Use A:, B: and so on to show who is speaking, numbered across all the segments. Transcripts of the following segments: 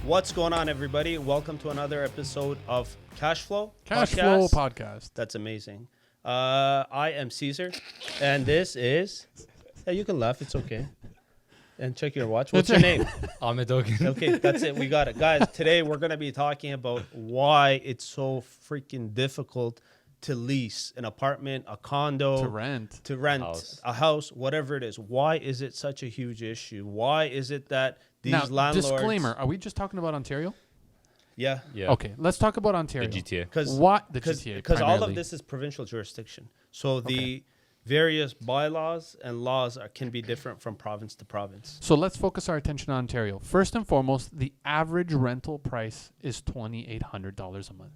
A: What's going on, everybody? Welcome to another episode of Cash Flow
B: Podcast.
A: That's amazing. I am Caesar, and this is... Yeah, you can laugh. It's okay. And check your watch. What's your name?
C: Ahmed Dogan.
A: Okay, that's it. We got it. Guys, today we're going to be talking about why it's so freaking difficult to lease an apartment, a condo,
B: To rent.
A: a house, whatever it is. Why is it such a huge issue? Why is it that these
B: Now,
A: landlords...
B: disclaimer, are we just talking about Ontario?
A: Yeah.
C: Yeah.
B: Okay, let's talk about Ontario.
C: The GTA.
B: The GTA,
A: Because all of
B: primarily.
A: this is provincial jurisdiction. So the various bylaws and laws can be different from province to province.
B: So let's focus our attention on Ontario. First and foremost, the average rental price is $2,800 a month.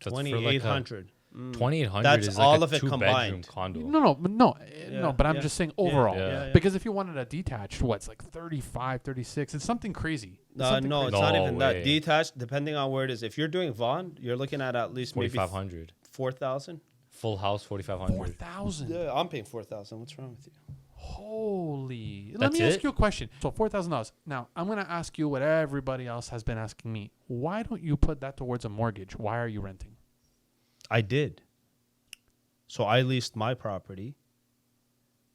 C: That's for
A: $2,800.
C: $2,800
A: That's
C: is
A: all
C: like
A: of
C: a
A: it
C: two-bedroom
A: combined.
C: condo.
B: No, but I'm just saying overall.
C: Yeah.
B: Because if you wanted a detached, it's like 35, 36. It's something crazy.
A: No, it's
C: No
A: not even that.
C: way.
A: Detached, depending on where it is. If you're doing Vaughan, you're looking at least maybe
C: 4,500.
A: 4,000.
C: Full house, 4,500.
B: 4,000.
A: Yeah, I'm paying 4,000. What's wrong with you?
B: Holy. Let
C: That's
B: me ask
C: it?
B: you a question. So $4,000. Now, I'm going to ask you what everybody else has been asking me. Why don't you put that towards a mortgage? Why are you renting?
A: I did. So I leased my property,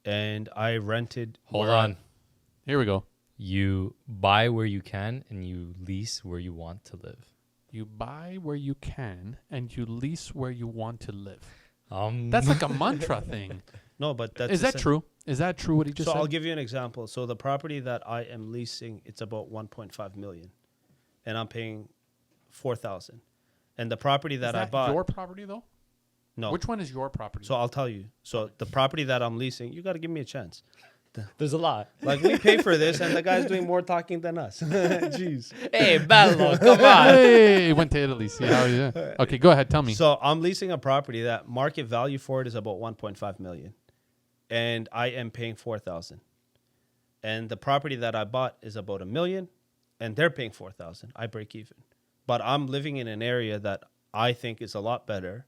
A: and I rented.
C: Hold
A: where
C: on.
B: Here we go.
C: You buy where you can and you lease where you want to live.
B: You buy where you can and you lease where you want to live.
C: That's
B: That's like a mantra thing.
A: No, but that's...
B: Is that true? Is that true what he just
A: So
B: said?
A: I'll give you an example. So the property that I am leasing, it's about 1.5 million, and I'm paying 4,000. And the property that I bought...
B: your property, though?
A: No.
B: Which one is your property?
A: So I'll tell you. So the property that I'm leasing, you got to give me a chance.
C: There's a lot.
A: Like, we pay for this, and the guy's doing more talking than us. Jeez.
C: Hey, Bello, come on.
B: Hey, went to Italy. See how you doing? Okay, go ahead. Tell me.
A: So I'm leasing a property that market value for it is about 1.5 million, and I am paying 4,000. And the property that I bought is about $1 million, and they're paying 4,000. I break even, but I'm living in an area that I think is a lot better.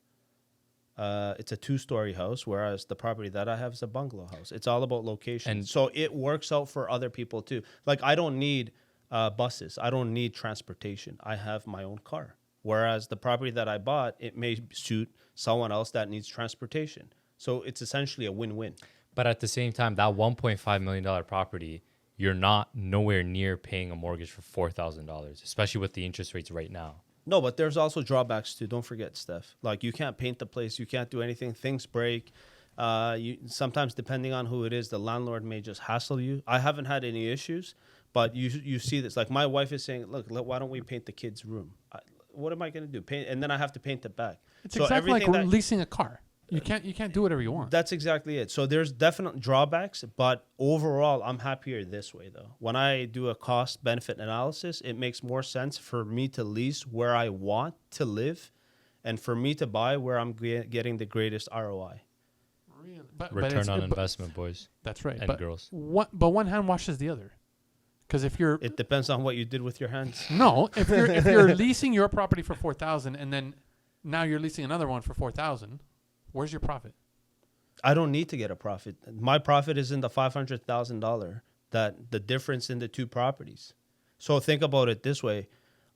A: It's a 2-story house, whereas the property that I have is a bungalow house. It's all about location.
C: And
A: so it works out for other people too. Like, I don't need buses. I don't need transportation. I have my own car. Whereas the property that I bought, it may suit someone else that needs transportation. So it's essentially a win-win.
C: But at the same time, that $1.5 million property, you're not nowhere near paying a mortgage for $4,000, especially with the interest rates right now.
A: No, but there's also drawbacks too. Don't forget, Steph. Like, you can't paint the place. You can't do anything. Things break. You sometimes, depending on who it is, the landlord may just hassle you. I haven't had any issues, but you see this. Like, my wife is saying, look, why don't we paint the kids' room? What am I going to do? Paint, and then I have to paint it back.
B: It's
A: So
B: exactly like
A: everything
B: leasing a car. You can't do whatever you want.
A: That's exactly it. So there's definite drawbacks, but overall, I'm happier this way, though. When I do a cost-benefit analysis, it makes more sense for me to lease where I want to live and for me to buy where I'm getting the greatest ROI.
B: Really?
C: Return on investment, boys
B: That's right.
C: and girls.
B: But one hand washes the other. Because if you're
A: It depends on what you did with your hands.
B: if you're leasing your property for 4,000 and then now you're leasing another one for 4,000, where's your profit?
A: I don't need to get a profit. My profit is in the $500,000, that the difference in the two properties. So think about it this way.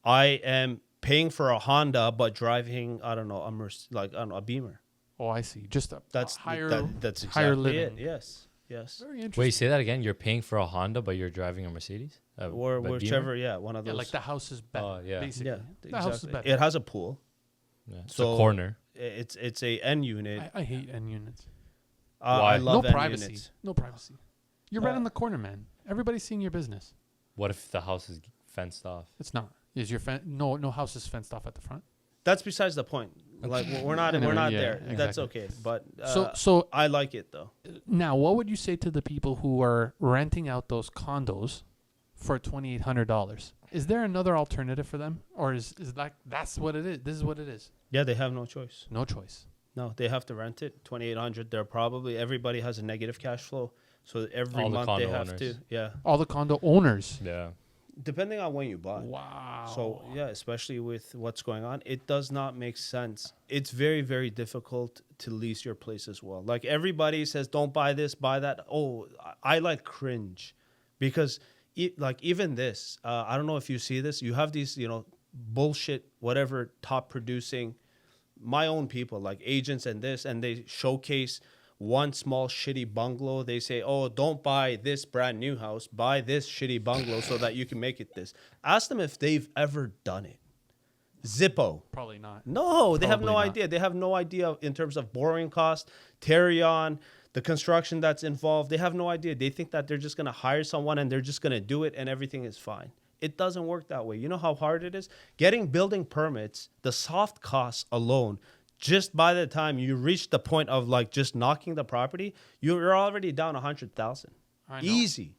A: I am paying for a Honda, but driving, a Beamer.
B: Oh, I see. Just
A: That's
B: higher.
A: that's exactly
B: higher living.
A: it. Yes.
B: Very interesting.
C: Wait, say that again. You're paying for a Honda, but you're driving a Mercedes?
A: Or
C: a Beamer?
A: whichever, one of
B: Yeah,
A: those.
B: like the house is better.
C: Oh, yeah.
B: Basically.
A: Yeah,
B: The house is
A: exactly.
B: better.
A: It has a pool.
C: Yeah. It's
A: So
C: a corner.
A: It's a N unit.
B: I hate N units.
C: Why?
A: I love
B: No
A: N
B: privacy.
A: units.
B: No privacy. You're right in the corner, man. Everybody's seeing your business.
C: What if the house is fenced off?
B: It's not. Is your no house is fenced off at the front?
A: That's besides the point. Like, we're not
B: Anyway,
A: there.
B: exactly.
A: That's okay. But
B: So
A: I like it though.
B: now, what would you say to the people who are renting out those condos for $2,800? Is there another alternative for them, or is that's what it is? This is what it is.
A: Yeah, they have no choice.
B: No choice.
A: No, they have to rent it. 2,800. Everybody has a negative cash flow, so every
C: All the
A: month they
C: condo
A: have to.
C: owners.
A: Yeah,
B: All the condo owners.
C: Yeah.
A: depending on when you buy.
B: Wow.
A: So yeah, especially with what's going on, it does not make sense. It's very, very difficult to lease your place as well. Like everybody says, don't buy this, buy that. Oh, I like cringe, because like even this, I don't know if you see this. You have these, bullshit, whatever, top producing, my own people, like agents and this, and they showcase one small shitty bungalow. They say, oh, don't buy this brand new house, buy this shitty bungalow so that you can make it this. Ask them if they've ever done it. Zippo.
B: Probably not.
A: No, they have no
B: Probably not.
A: idea. They have no idea in terms of borrowing costs, on the construction that's involved. They have no idea. They think that they're just going to hire someone and they're just going to do it and everything is fine. It doesn't work that way. You know how hard it is? Getting building permits, the soft costs alone, just by the time you reach the point of like just knocking the property, you're already down 100,000. Easy.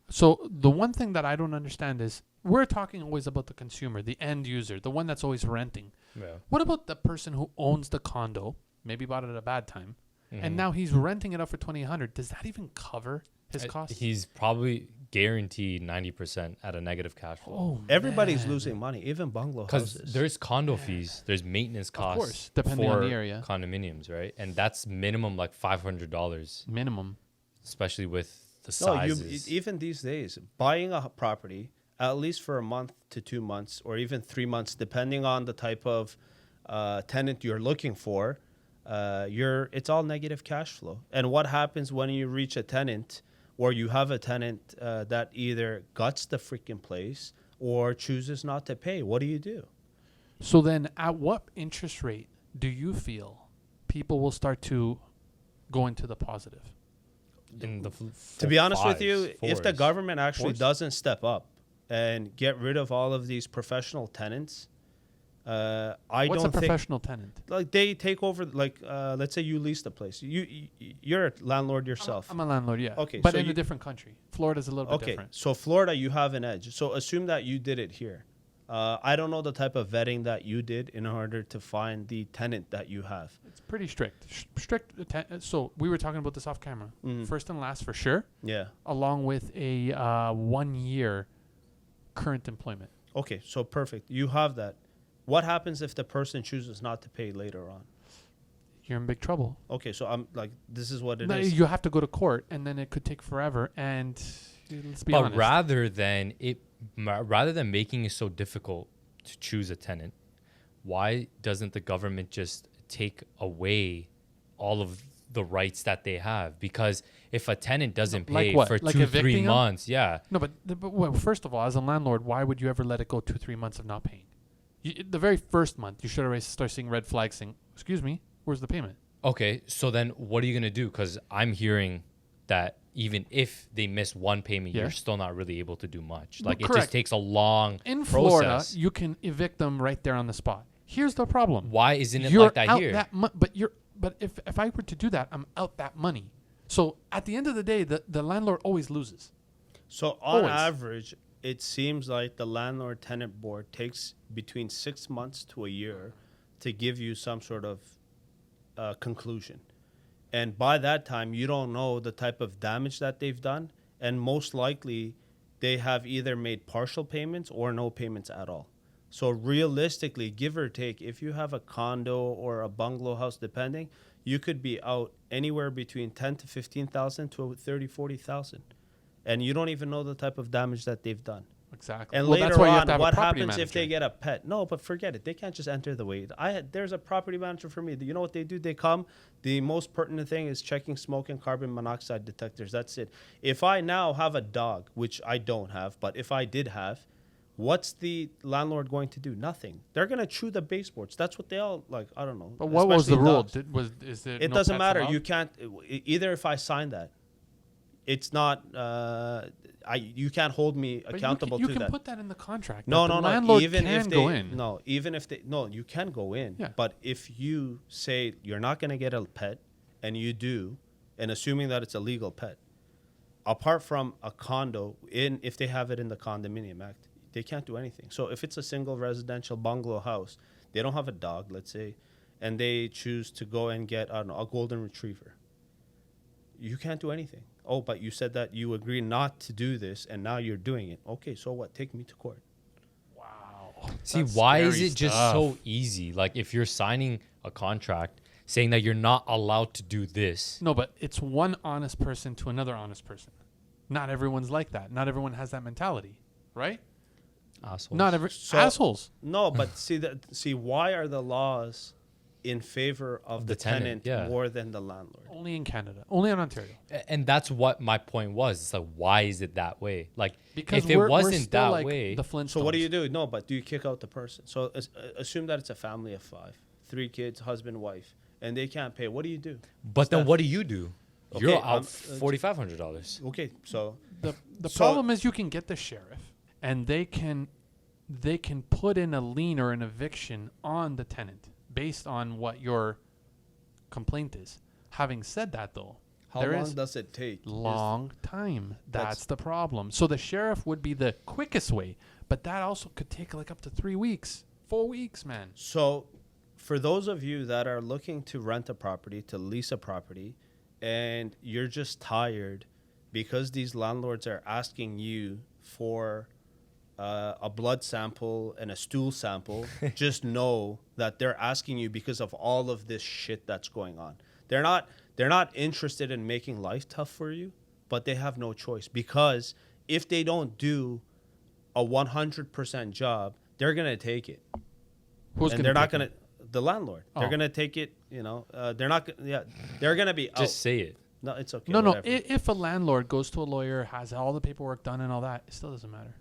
B: So the one thing that I don't understand is we're talking always about the consumer, the end user, the one that's always renting.
C: Yeah.
B: What about the person who owns the condo, maybe bought it at a bad time, and now he's renting it out for $2,800? Does that even cover his costs?
C: He's probably guaranteed 90% at a negative cash flow.
B: Oh,
A: Everybody's
B: man.
A: losing money, even bungalow
C: Because
A: houses.
C: there's condo fees, there's maintenance costs,
B: course, depending
C: for
B: on the area.
C: condominiums, right? And that's minimum like $500,
B: Minimum.
C: especially with the
A: No,
C: sizes.
A: even these days, buying a property, at least for a month to 2 months or even 3 months, depending on the type of tenant you're looking for, it's all negative cash flow. And what happens when you reach a tenant or you have a tenant that either guts the freaking place or chooses not to pay? What do?
B: So then at what interest rate do you feel people will start to go into the positive?
C: In the
A: To be honest with you,
C: fives,
A: if the
C: fours.
A: government actually
B: Fours?
A: doesn't step up and get rid of all of these professional tenants, I
B: What's
A: don't
B: a
A: think
B: professional tenant?
A: like they take over. Like let's say you lease the place, you're a landlord yourself.
B: I'm a landlord, yeah.
A: Okay,
B: But
A: so
B: in a
A: you-
B: different country. Florida's a little bit
A: Okay,
B: different.
A: so Florida, you have an edge. So assume that you did it here. I don't know the type of vetting that you did in order to find the tenant that you have.
B: It's pretty strict. So we were talking about this off camera. First and last for sure,
A: Yeah.
B: along with a 1 year current employment.
A: Okay, so perfect. You have that. What happens if the person chooses not to pay later on?
B: You're in big trouble.
A: Okay, so I'm like, this is what it
B: No,
A: is.
B: you have to go to court, and then it could take forever. And let's be
C: But
B: honest.
C: rather than making it so difficult to choose a tenant, why doesn't the government just take away all of the rights that they have? Because if a tenant doesn't
B: Like
C: pay
B: what?
C: for
B: Like
C: 2-3
B: evicting 'em?
C: months, yeah,
B: No, but well, first of all, as a landlord, why would you ever let it go 2-3 months of not paying? The very first month, you should already start seeing red flags saying, "Excuse me, where's the payment?"
C: okay, so then what are you going to do? Because I'm hearing that even if they miss one payment,
B: Yeah.
C: you're still not really able to do much.
B: Well,
C: Like, it
B: correct.
C: just takes a long
B: In Florida,
C: process.
B: you can evict them right there on the spot. Here's the problem.
C: Why isn't it
B: You're
C: like that
B: out
C: here?
B: but if I were to do that, I'm out that money. So at the end of the day, the landlord always loses.
A: So on
B: Always.
A: average, it seems like the landlord tenant board takes between 6 months to a year to give you some sort of conclusion. And by that time, you don't know the type of damage that they've done. And most likely, they have either made partial payments or no payments at all. So realistically, give or take, if you have a condo or a bungalow house, depending, you could be out anywhere between 10 to 15,000 to 30, 40,000. And you don't even know the type of damage that they've done.
B: Exactly.
A: And
B: well,
A: later
B: that's why you have
A: on,
B: to have
A: what
B: a property
A: happens if they
B: manager.
A: get a pet? No, but forget it. They can't just enter the way. There's a property manager for me. You know what they do? They come. The most pertinent thing is checking smoke and carbon monoxide detectors. That's it. If I now have a dog, which I don't have, but if I did have, what's the landlord going to do? Nothing. They're going to chew the baseboards. That's what they all like. I don't know.
B: But what was the
A: especially
B: rule?
A: dogs.
B: Is there
A: It
B: no
A: doesn't
B: pets
A: matter.
B: allowed?
A: You can't. Either if I sign that, it's not. You can't hold me
B: But
A: accountable
B: you
A: to
B: can
A: that.
B: put that in the contract.
A: No,
B: that
A: no,
B: the
A: no.
B: landlord
A: Even
B: can
A: if they
B: go in.
A: no, even if they no, you can go in.
B: Yeah.
A: But if you say you're not going to get a pet, and you do, and assuming that it's a legal pet, apart from a condo, if they have it in the Condominium Act, they can't do anything. So if it's a single residential bungalow house, they don't have a dog, let's say, and they choose to go and get, I don't know, a golden retriever. You can't do anything. Oh, but you said that you agree not to do this, and now you're doing it. Okay, so what? Take me to court.
B: Wow.
C: See,
B: That's
C: why is
B: scary
C: it just
B: stuff.
C: so easy? Like, if you're signing a contract saying that you're not allowed to do this,
B: No, but it's one honest person to another honest person. Not everyone's like that. Not everyone has that mentality, right?
C: Assholes.
B: Not every
A: So-
B: assholes.
A: No, but see why are the laws in favor of the tenant,
C: yeah.
A: more than the landlord?
B: Only in Canada. Only in Ontario.
C: And that's what my point was. It's like, why is it that way? Like,
B: Because
C: if it
B: we're
C: wasn't
B: still
C: that
B: like
C: way,
B: the Flintstones.
A: So what do you do? No, but do you kick out the person? So assume that it's a family of 5, 3 kids, husband, wife, and they can't pay. What do you do?
C: but then
A: Steph.
C: what do you do?
A: Okay,
C: You're out $4,500.
A: Okay, so
B: The
A: So-
B: problem is you can get the sheriff, and they can put in a lien or an eviction on the tenant based on what your complaint is. Having said that, though,
A: how
B: there
A: long
B: is
A: does it take?
B: long time.
A: That's-
B: That's the problem. So the sheriff would be the quickest way, but that also could take like up to 3 weeks, 4 weeks, man.
A: So, for those of you that are looking to rent a property, to lease a property, and you're just tired because these landlords are asking you for a blood sample and a stool sample, just know that they're asking you because of all of this shit that's going on. They're not interested in making life tough for you, but they have no choice, because if they don't do a 100% job, they're going to take it.
B: Who's
A: And
B: gonna
A: they're not
B: take
A: going to, the landlord. They're
B: Oh.
A: going to take it, they're not, they're going to be out.
C: Just say it.
A: No, it's okay.
B: No,
A: whatever.
B: if a landlord goes to a lawyer, has all the paperwork done and all that, it still doesn't matter.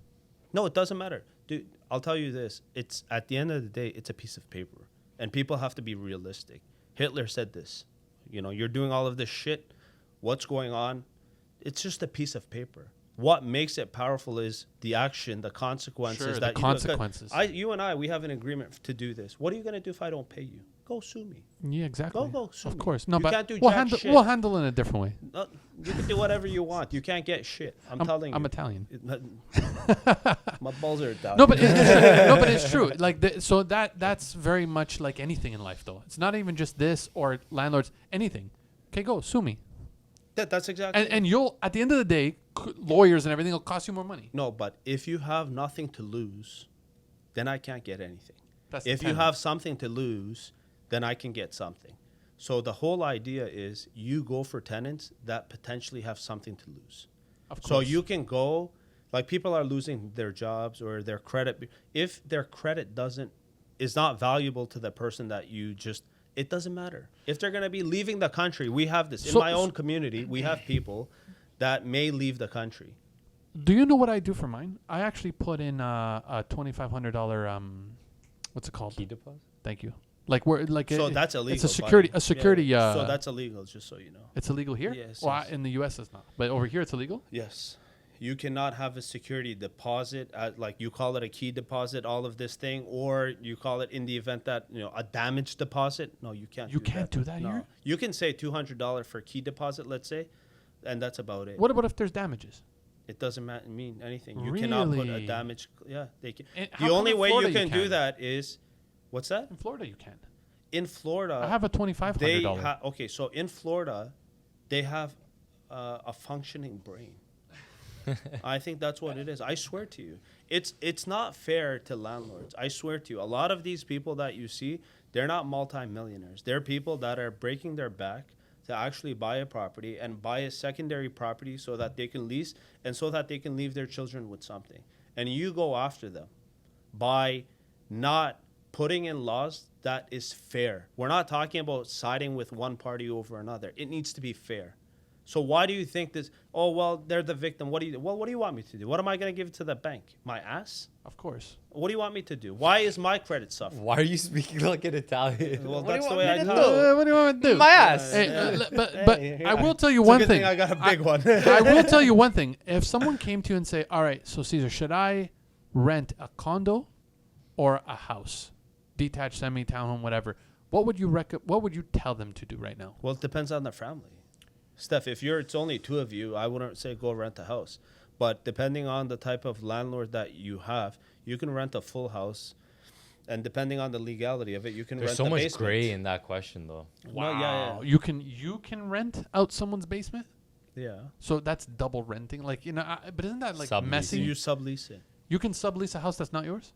A: No, it doesn't matter. Dude, I'll tell you this. It's at the end of the day, it's a piece of paper. And people have to be realistic. Hitler said this. You're doing all of this shit. What's going on? It's just a piece of paper. What makes it powerful is the action, the consequences.
B: Sure, the
A: that
B: consequences.
A: You and I, we have an agreement to do this. What are you going to do if I don't pay you? Go sue me.
B: Yeah, exactly.
A: Go sue
B: Of
A: me.
B: course. No,
A: You
B: but
A: can't do
B: we'll
A: jack
B: handle
A: shit.
B: we'll handle it in a different way.
A: No, you can do whatever you want. You can't get shit. I'm telling you.
B: I'm Italian.
A: My balls are down.
B: No, but it's true. Like so that's very much like anything in life, though. It's not even just this or landlords. Anything. Okay, go sue me,
A: that's exactly.
B: and you'll at the end of the day, lawyers and everything will cost you more money.
A: No, but if you have nothing to lose, then I can't get anything.
B: That's the
A: If you
B: tenant.
A: have something to lose, then I can get something. So the whole idea is you go for tenants that potentially have something to lose.
B: Of
A: So
B: course.
A: you can go, like people are losing their jobs or their credit. If their credit is not valuable to the person that you just, it doesn't matter. If they're going to be leaving the country, we have this. In
B: So-
A: my own community, we have people that may leave the country.
B: Do you know what I do for mine? I actually put in a $2,500 what's it called?
C: Key deposit?
B: Thank you. Like we're like
A: So
B: it-
A: that's illegal.
B: It's a security
A: buddy.
B: a security.
A: Yeah. So that's illegal, just so you know.
B: it's illegal here.
A: Yes,
B: Well,
A: yes.
B: in the U.S. it's not, but over here it's illegal.
A: Yes. You cannot have a security deposit like you call it a key deposit, all of this thing, or you call it in the event that, a damage deposit. No, you can't.
B: You can't do that
A: no.
B: here?
A: You can say $200 for key deposit, let's say, and that's about it.
B: What about if there's damages?
A: It doesn't mean anything. You cannot put a
B: Really?
A: damage. Yeah, they can.
B: And
A: The
B: how come
A: only
B: in
A: way
B: Florida
A: you
B: you
A: can do
B: can?
A: that is, what's that?
B: In Florida, you can.
A: In Florida,
B: I have a $2,500.
A: okay, so in Florida, they have a functioning brain. I think that's what it is. I swear to you, it's not fair to landlords. I swear to you, a lot of these people that you see, they're not multimillionaires. They're people that are breaking their back to actually buy a property and buy a secondary property so that they can lease and so that they can leave their children with something. And you go after them by not putting in laws that is fair. We're not talking about siding with one party over another. It needs to be fair. So why do you think this? Oh, well, they're the victim. What do you want me to do? What am I going to give to the bank? My ass?
B: Of course.
A: What do you want me to do? Why is my credit suffering?
C: Why are you speaking like an Italian?
A: Well,
C: What do
A: that's
C: you
A: the
C: want
A: way
C: me
A: I
C: to
A: talk.
C: do?
B: What do you want me to do?
C: My ass.
B: Hey, but
A: Hey,
B: I will tell you
A: It's a
B: one
A: good
B: thing.
A: I got a big one.
B: I will tell you one thing. If someone came to you and say, "All right, so Caesar, should I rent a condo or a house, detached, semi, townhome, whatever?" What would you What would you tell them to do right now?
A: Well, it depends on the family. Steph, if it's only two of you, I wouldn't say go rent a house. But depending on the type of landlord that you have, you can rent a full house. And depending on the legality of it, you can
C: There's
A: rent
C: so
A: the
C: much
A: basement.
C: gray in that question, though.
A: No, yeah.
B: You can rent out someone's basement.
A: Yeah.
B: So that's double renting. Like but isn't that like
C: Subleasing.
A: So
B: messy?
A: you sublease it.
B: You can sublease a house that's not yours.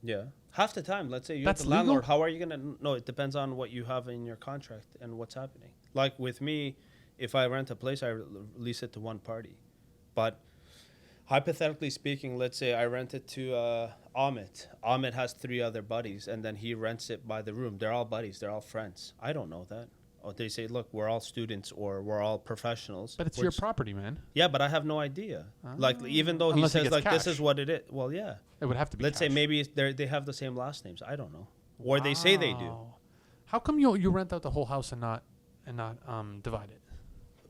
A: Yeah. Half the time, let's say you're
B: That's
A: the landlord.
B: legal?
A: How are you going to know? It depends on what you have in your contract and what's happening. Like with me, if I rent a place, I lease it to one party. But hypothetically speaking, let's say I rent it to Amit. Amit has 3 other buddies, and then he rents it by the room. They're all buddies. They're all friends. I don't know that. Or they say, look, we're all students or we're all professionals.
B: But it's your property, man.
A: Yeah, but I have no idea. Like, even though
B: Unless
A: he
B: he
A: says,
B: gets
A: like, this
B: cash.
A: is what it is. Well, yeah.
B: It would have to be.
A: Let's say
B: cash.
A: maybe they have the same last names. I don't know. Or they say they do.
B: Wow. How come you rent out the whole house and not divide it?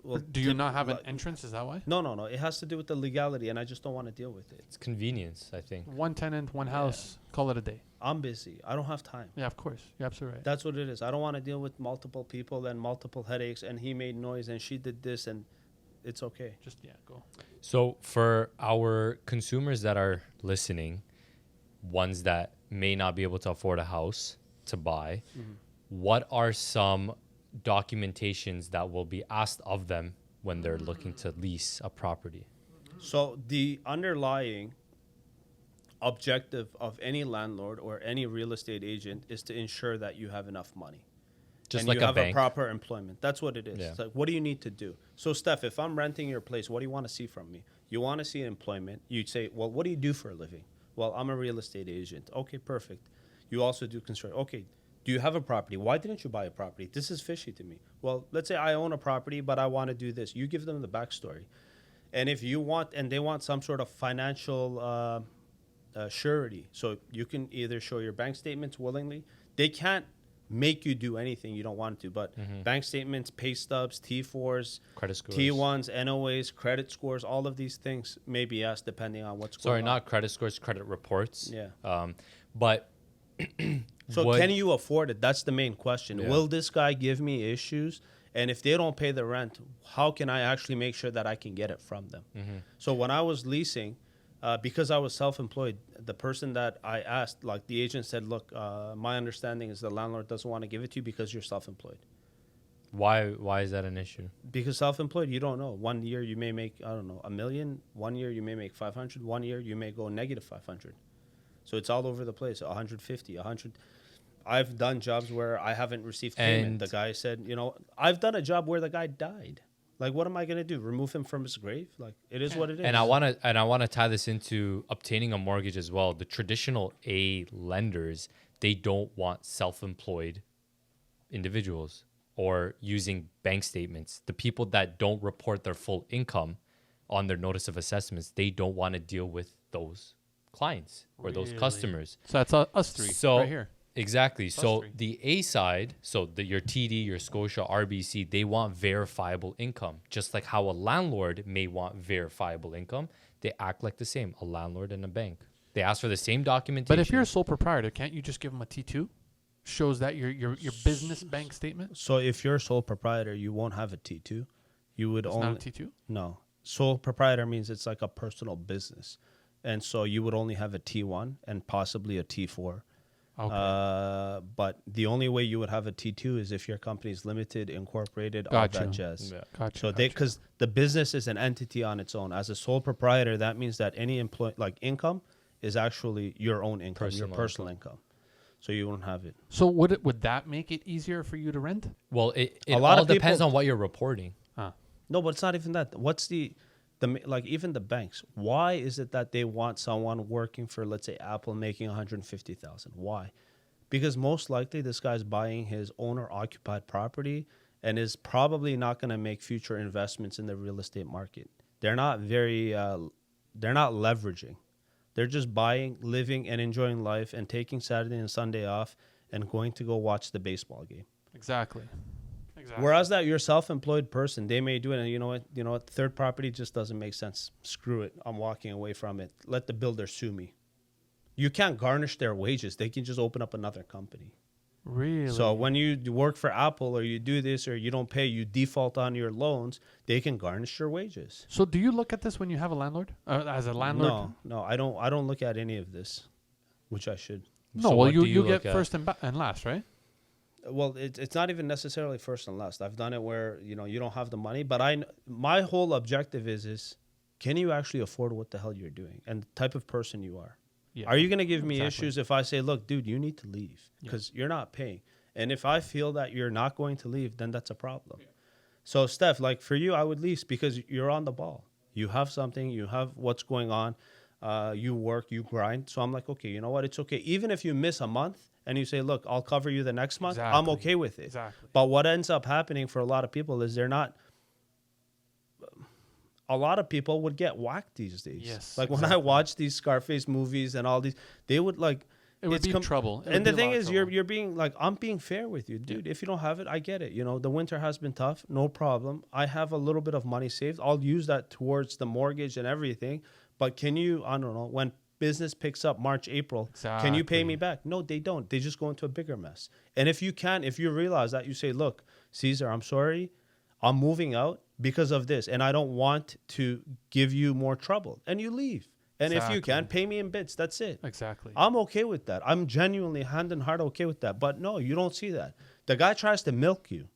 A: Well,
B: Do you not have an entrance? Is that why?
A: No. It has to do with the legality, and I just don't want to deal with it.
C: It's convenience, I think.
B: One tenant, one house. Call it a day.
A: I'm busy. I don't have time.
B: Yeah, of course. You're absolutely right.
A: That's what it is. I don't want to deal with multiple people and multiple headaches, and he made noise, and she did this, and it's okay.
B: Just go.
C: So for our consumers that are listening, ones that may not be able to afford a house to buy, what are some documentations that will be asked of them when they're looking to lease a property?
A: So the underlying objective of any landlord or any real estate agent is to ensure that you have enough money.
C: Just
A: and
C: like
A: you
C: a
A: have
C: bank.
A: a proper employment. That's what it is.
C: Yeah.
A: It's like, what do you need to do? So, Steph, if I'm renting your place, what do you want to see from me? You want to see employment. You'd say, well, what do you do for a living? Well, I'm a real estate agent. Okay, perfect. You also do construction. Okay, do you have a property? Why didn't you buy a property? This is fishy to me. Well, let's say I own a property, but I want to do this. You give them the backstory. And if you want, and they want some sort of financial surety, so you can either show your bank statements willingly. They can't make you do anything you don't want to, but bank statements, pay stubs, T4s,
C: Credit scores.
A: T1s, NOAs, credit scores, all of these things may be asked depending on what's going on.
C: Sorry, not credit scores, credit reports.
A: Yeah.
C: But
A: So
C: what-
A: can you afford it? That's the main question.
C: Yeah.
A: Will this guy give me issues? And if they don't pay the rent, how can I actually make sure that I can get it from them? So when I was leasing, because I was self-employed, the person that I asked, like the agent said, look, my understanding is the landlord doesn't want to give it to you because you're self-employed.
C: why is that an issue?
A: Because self-employed, you don't know. 1 year you may make, I don't know, $1 million. 1 year you may make 500. 1 year you may go negative 500. So it's all over the place. 150, 100. I've done jobs where I haven't received payment.
C: And-
A: The guy said, I've done a job where the guy died. Like, what am I gonna do? Remove him from his grave? Like, it is what it is.
C: And I want to tie this into obtaining a mortgage as well. The traditional A lenders, they don't want self-employed individuals or using bank statements. The people that don't report their full income on their notice of assessments, they don't want to deal with those clients or those
B: Really?
C: customers.
B: So that's us three
C: So
B: right here.
C: exactly. So
B: three.
C: the A side, so your TD, your Scotia, RBC, they want verifiable income. Just like how a landlord may want verifiable income, they act like the same, a landlord and a bank. They ask for the same documentation.
B: But if you're a sole proprietor, can't you just give them a T2? Shows that your business bank statement.
A: So if you're a sole proprietor, you won't have a T2. You would
B: It's
A: only
B: not a T2.
A: no. Sole proprietor means it's like a personal business, and so you would only have a T1 and possibly a T4.
B: Okay.
A: But the only way you would have a T2 is if your company is limited, incorporated, all
B: Gotcha.
A: that jazz.
C: Yeah.
B: Gotcha.
A: So
B: gotcha.
A: because the business is an entity on its own. As a sole proprietor, that means that any income is actually your own income, your
C: Personal
A: personal income. So you won't have it.
B: So would that make it easier for you to rent?
C: well, it
A: A lot
C: all
A: of
C: depends
A: people-
C: on what you're reporting.
A: No, but it's not even that. What's the like even the banks? Why is it that they want someone working for, let's say, Apple making 150,000? Why? Because most likely this guy's buying his owner-occupied property and is probably not going to make future investments in the real estate market. They're not they're not leveraging. They're just buying, living, and enjoying life, and taking Saturday and Sunday off, and going to go watch the baseball game.
B: Exactly.
A: Whereas that you're a self-employed person, they may do it, and you know what, third property just doesn't make sense. Screw it, I'm walking away from it. Let the builder sue me. You can't garnish their wages. They can just open up another company.
B: Really?
A: So when you work for Apple or you do this or you don't pay, you default on your loans, they can garnish your wages.
B: So do you look at this when you have a landlord? As a landlord?
A: No, I don't look at any of this, which I should.
B: No,
C: So
B: well,
C: what
B: you
C: do you
B: get
C: look at?
B: first and last, right?
A: Well, it's not even necessarily first and last. I've done it where you don't have the money, but my whole objective is can you actually afford what the hell you're doing and the type of person you are?
B: Yeah.
A: Are you going to give me
B: Exactly.
A: issues if I say, look, dude, you need to leave because you're not paying? And if I feel that you're not going to leave, then that's a problem. Yeah. So, Steph, like for you, I would lease because you're on the ball. You have something. You have what's going on. You work. You grind. So I'm like, okay, you know what? It's okay. Even if you miss a month and you say, look, I'll cover you the next month. I'm
B: Exactly.
A: okay with it.
B: Exactly.
A: But what ends up happening for a lot of people is they're not. A lot of people would get whacked these days.
B: Yes,
A: Like when I watch these Scarface movies and all these, they would like.
B: It would
A: it's
B: be trouble. It would
A: And
B: be
A: the
B: a
A: thing
B: lot of
A: is,
B: trouble.
A: you're being like, I'm being fair with you, dude. If you don't have it, I get it. You know, the winter has been tough. No problem. I have a little bit of money saved. I'll use that towards the mortgage and everything. But can you, I don't know, when business picks up March, April, can you pay me back? No, they don't. They just go into a bigger mess. And if you realize that, you say, look, Caesar, I'm sorry. I'm moving out because of this. And I don't want to give you more trouble. And you leave. And if you can, pay me in bits. That's it.
B: Exactly.
A: I'm okay with that. I'm genuinely hand and heart okay with that. But no, you don't see that. The guy tries to milk you.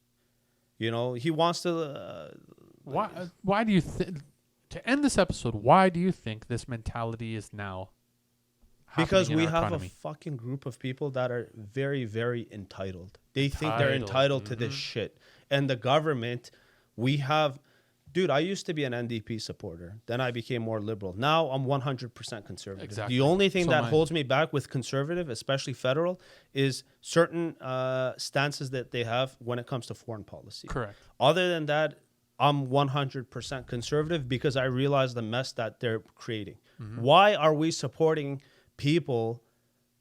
A: You know, he wants to.
B: Why do you think, to end this episode, why do you think this mentality is now
A: Because
B: happening in
A: we
B: our
A: have
B: economy?
A: a fucking group of people that are very, very entitled. They think they're entitled to this shit. And the government, we have. Dude, I used to be an NDP supporter. Then I became more liberal. Now I'm 100% conservative.
B: Exactly.
A: The only thing
B: So
A: that
B: am I.
A: holds me back with conservative, especially federal, is certain stances that they have when it comes to foreign policy.
B: Correct.
A: Other than that, I'm 100% conservative because I realize the mess that they're creating. Why are we supporting people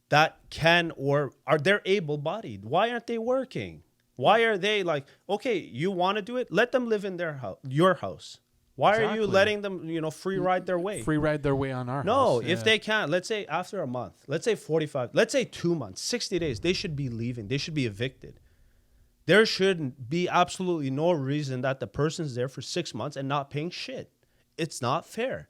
A: that can or are they're able-bodied? Why aren't they working? Why are they like, okay, you want to do it? Let them live in their house, your house. Why are you
B: Exactly.
A: letting them, free ride their way?
B: Free ride their way on our
A: No,
B: house.
A: if they can't, let's say after a month, let's say 45, let's say 2 months, 60 days, they should be leaving. They should be evicted. There should be absolutely no reason that the person's there for 6 months and not paying shit. It's not fair.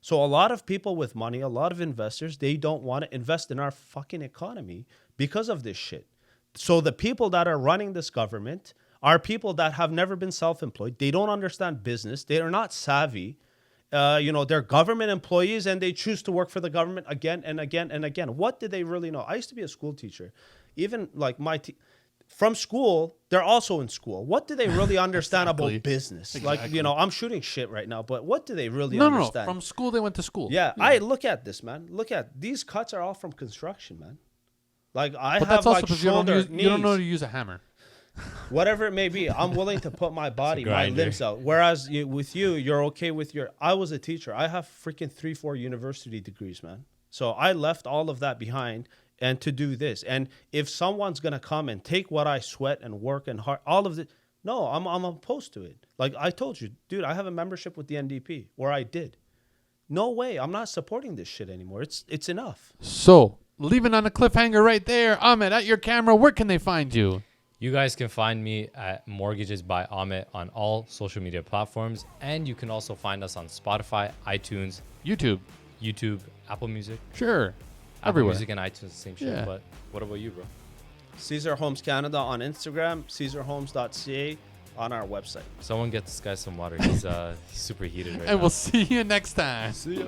A: So a lot of people with money, a lot of investors, they don't want to invest in our fucking economy because of this shit. So the people that are running this government are people that have never been self-employed. They don't understand business. They are not savvy. They're government employees and they choose to work for the government again and again and again. What do they really know? I used to be a school teacher. Even like from school, they're also in school. What do they really understand
B: Exactly.
A: about business?
B: Exactly.
A: Like, I'm shooting shit right now, but what do they really
B: No.
A: understand?
B: From school, they went to school.
A: Yeah, I look at this, man. Look at these cuts are all from construction, man. Like I
B: But
A: have
B: that's also
A: like
B: because
A: shoulder,
B: you don't know
A: knees,
B: to use a hammer.
A: whatever it may be. I'm willing to put my body, my
C: grinder.
A: limbs out. Whereas with you, you're okay with I was a teacher. I have freaking 3-4 university degrees, man. So I left all of that behind and to do this. And if someone's gonna come and take what I sweat and work and hard, all of it, no, I'm opposed to it. Like I told you, dude, I have a membership with the NDP, or I did. No way, I'm not supporting this shit anymore. It's enough.
B: So, leaving on a cliffhanger right there. Ahmed, at your camera, where can they find you?
C: You guys can find me at Mortgages by Amit on all social media platforms. And you can also find us on Spotify, iTunes,
B: YouTube.
C: Apple Music.
B: Sure.
C: Apple
B: Everywhere.
C: Music and iTunes, the same shit.
B: Yeah.
C: But what about you, bro?
A: Caesar Homes Canada on Instagram, caesarhomes.ca on our website.
C: Someone get this guy some water. He's super heated right
B: And
C: now.
B: we'll see you next time.
C: See ya.